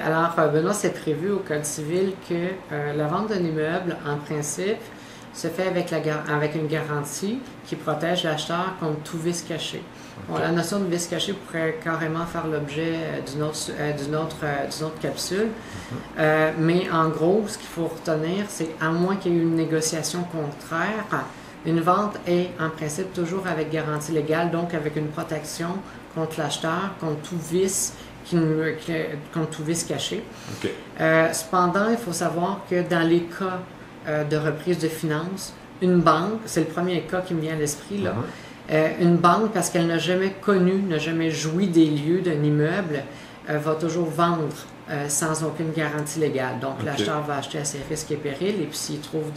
Alors, Benoît, c'est prévu au Code civil que la vente d'un immeuble, en principe, se fait avec une garantie qui protège l'acheteur contre tout vice caché. Bon, la notion de vice caché pourrait carrément faire l'objet d'une autre capsule. Mais en gros, ce qu'il faut retenir, c'est à moins qu'il y ait eu une négociation contraire, une vente est en principe toujours avec garantie légale, donc avec une protection contre l'acheteur, contre tout vice caché. Cependant, il faut savoir que dans les cas de reprise de finances, une banque, c'est le premier cas qui me vient à l'esprit, là, une banque, parce qu'elle n'a jamais n'a jamais joui des lieux d'un immeuble, va toujours vendre sans aucune garantie légale. Donc, l'acheteur va acheter à ses risques et périls, et puis s'il trouve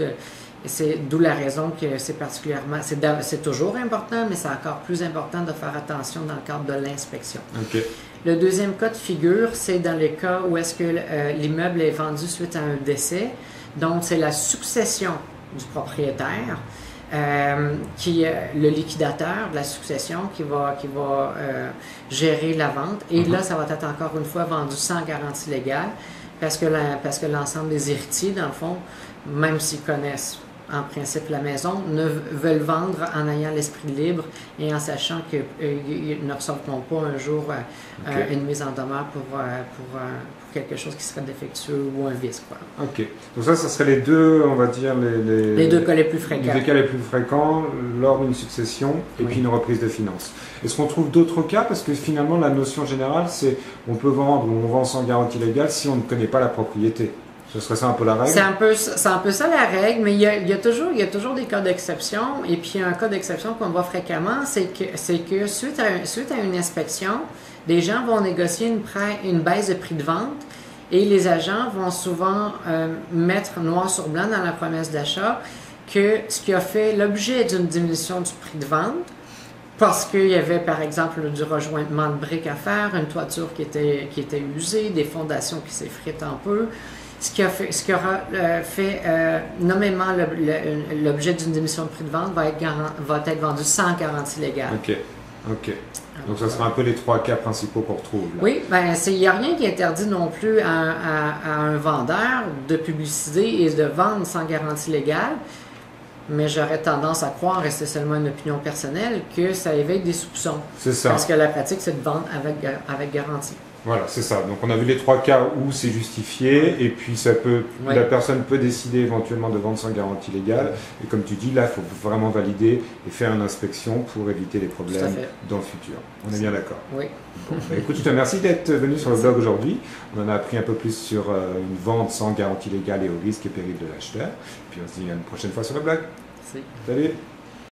c'est d'où la raison que c'est particulièrement, c'est toujours important, mais c'est encore plus important de faire attention dans le cadre de l'inspection. Le deuxième cas de figure, c'est dans les cas où est-ce que l'immeuble est vendu suite à un décès. Donc, c'est la succession du propriétaire, le liquidateur de la succession qui va gérer la vente. Et là, ça va être encore une fois vendu sans garantie légale parce que l'ensemble des héritiers, dans le fond, même s'ils connaissent en principe la maison, ne veulent vendre en ayant l'esprit libre et en sachant qu'ils ne recevront pas un jour une mise en demeure pour quelque chose qui serait défectueux ou un vice. Donc ça serait les deux, on va dire, les deux cas les plus fréquents. Les deux cas les plus fréquents lors d'une succession et puis une reprise de finances. Est-ce qu'on trouve d'autres cas? Parce que finalement, la notion générale, c'est on peut vendre ou on vend sans garantie légale si on ne connaît pas la propriété. Ce serait ça un peu la règle? C'est un peu ça la règle, mais il y a toujours des cas d'exception. Et puis un cas d'exception qu'on voit fréquemment, c'est que suite à une inspection, des gens vont négocier une baisse de prix de vente et les agents vont souvent mettre noir sur blanc dans la promesse d'achat que ce qui a fait l'objet d'une diminution du prix de vente, parce qu'il y avait par exemple du rejointement de briques à faire, une toiture qui était usée, des fondations qui s'effritent un peu, ce qui aura fait nommément l'objet d'une diminution de prix de vente va être vendu sans garantie légale. Donc ça sera un peu les trois cas principaux qu'on retrouve. Là. Oui, il n'y a rien qui interdit non plus à un vendeur de publiciser et de vendre sans garantie légale, mais j'aurais tendance à croire, et c'est seulement une opinion personnelle, que ça éveille des soupçons. C'est ça. Parce que la pratique, c'est de vendre avec garantie. Voilà, c'est ça. Donc on a vu les trois cas où c'est justifié et puis la personne peut décider éventuellement de vendre sans garantie légale. Et comme tu dis, là, il faut vraiment valider et faire une inspection pour éviter les problèmes dans le futur. On est bien d'accord? Oui. Bon, écoute, je te remercie d'être venu sur le blog aujourd'hui. On en a appris un peu plus sur une vente sans garantie légale et aux risques et périls de l'acheteur. Puis on se dit à une prochaine fois sur le blog. Merci. Salut.